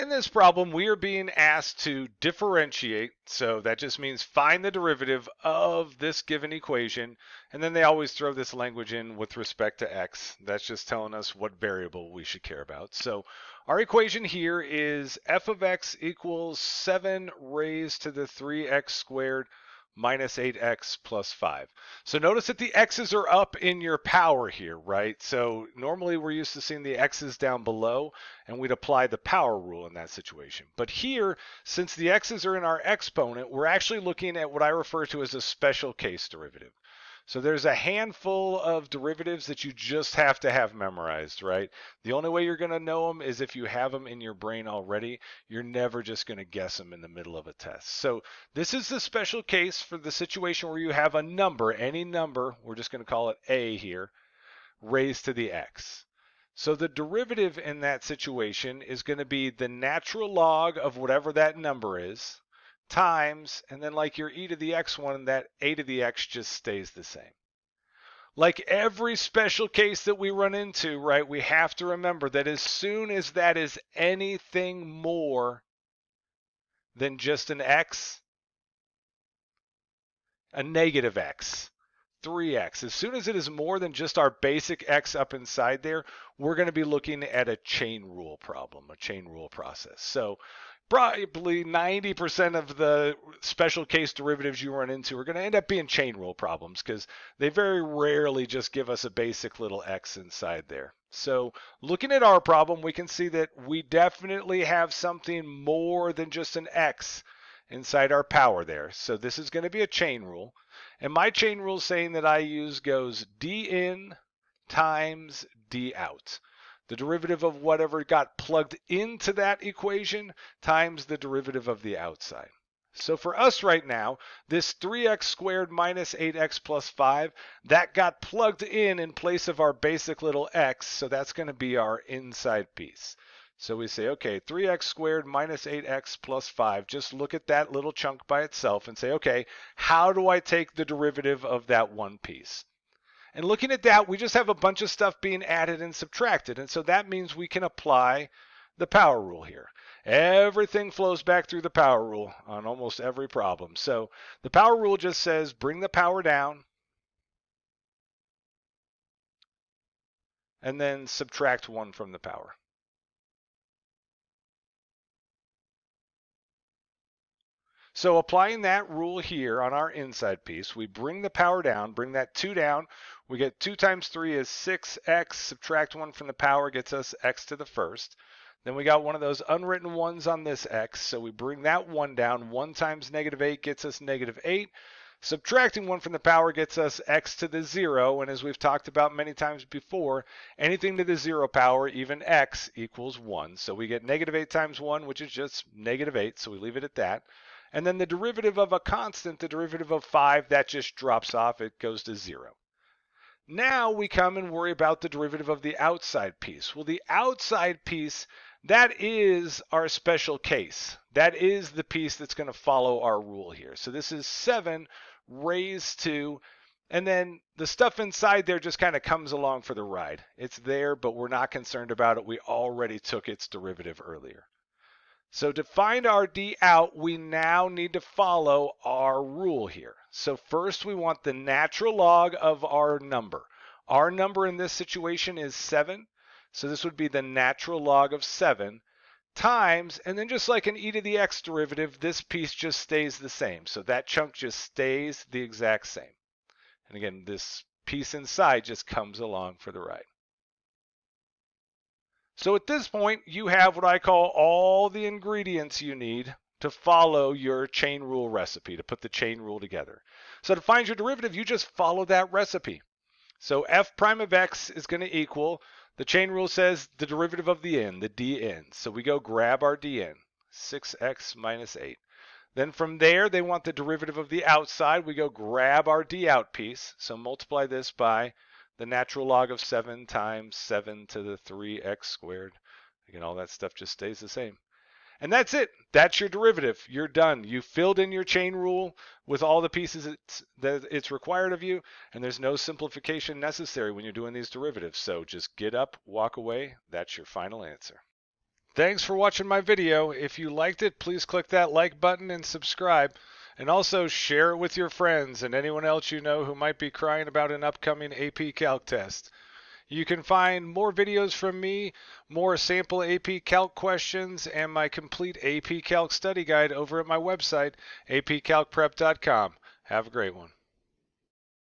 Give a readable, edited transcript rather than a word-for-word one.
In this problem, we are being asked to differentiate, so that just means find the derivative of this given equation, and then they always throw this language in with respect to x. That's just telling us what variable we should care about. So our equation here is f of x equals 7 raised to the 3x squared minus 8x plus 5. So notice that the x's are up in your power here, right? So normally we're used to seeing the x's down below, and we'd apply the power rule in that situation. But here, since the x's are in our exponent, we're actually looking at what I refer to as a special case derivative. So there's a handful of derivatives that you just have to have memorized, right? The only way you're going to know them is if you have them in your brain already. You're never just going to guess them in the middle of a test. So this is the special case for the situation where you have a number, any number, we're just going to call it a here, raised to the x. So the derivative in that situation is going to be the natural log of whatever that number is, times, and then like your e to the x one, that a to the x just stays the same. Like every special case that we run into, right, we have to remember that as soon as that is anything more than just an x, a negative x, 3x. As soon as it is more than just our basic x up inside there, we're going to be looking at a chain rule problem, a chain rule process. So probably 90% of the special case derivatives you run into are going to end up being chain rule problems because they very rarely just give us a basic little x inside there. So looking at our problem, we can see that we definitely have something more than just an x inside our power there. So this is going to be a chain rule. And my chain rule saying that I use goes d in times d out. The derivative of whatever got plugged into that equation times the derivative of the outside. So for us right now, this 3x squared minus 8x plus 5, that got plugged in place of our basic little x, so that's going to be our inside piece. So we say, okay, 3x squared minus 8x plus 5, just look at that little chunk by itself and say, okay, how do I take the derivative of that one piece? And looking at that, we just have a bunch of stuff being added and subtracted. And so that means we can apply the power rule here. Everything flows back through the power rule on almost every problem. So the power rule just says bring the power down and then subtract 1 from the power. So applying that rule here on our inside piece, we bring the power down, bring that 2 down. We get 2 times 3 is 6x, subtract 1 from the power gets us x to the first. Then we got one of those unwritten 1s on this x, so we bring that 1 down. 1 times negative 8 gets us negative 8. Subtracting 1 from the power gets us x to the 0, and as we've talked about many times before, anything to the 0 power, even x, equals 1. So we get negative 8 times 1, which is just negative 8, so we leave it at that. And then the derivative of a constant, the derivative of 5, that just drops off. It goes to 0. Now we come and worry about the derivative of the outside piece. Well, the outside piece, that is our special case. That is the piece that's going to follow our rule here. So this is 7 raised to, and then the stuff inside there just kind of comes along for the ride. It's there, but we're not concerned about it. We already took its derivative earlier. So to find our d out, we now need to follow our rule here. So first we want the natural log of our number. Our number in this situation is 7. So this would be the natural log of 7 times, and then just like an e to the x derivative, this piece just stays the same. So that chunk just stays the exact same. And again, this piece inside just comes along for the ride. So at this point, you have what I call all the ingredients you need to follow your chain rule recipe, to put the chain rule together. So to find your derivative, you just follow that recipe. So f prime of x is going to equal, the chain rule says the derivative of the n, the dn. So we go grab our dn, 6x minus 8. Then from there, they want the derivative of the outside. We go grab our d out piece. So multiply this by the natural log of 7 times 7 to the 3x squared. Again, all that stuff just stays the same. And that's it. That's your derivative. You're done. You filled in your chain rule with all the pieces that it's required of you, and there's no simplification necessary when you're doing these derivatives. So just get up, walk away. That's your final answer. Thanks for watching my video. If you liked it, please click that like button and subscribe. And also share it with your friends and anyone else you know who might be crying about an upcoming AP Calc test. You can find more videos from me, more sample AP Calc questions, and my complete AP Calc study guide over at my website, apcalcprep.com. Have a great one.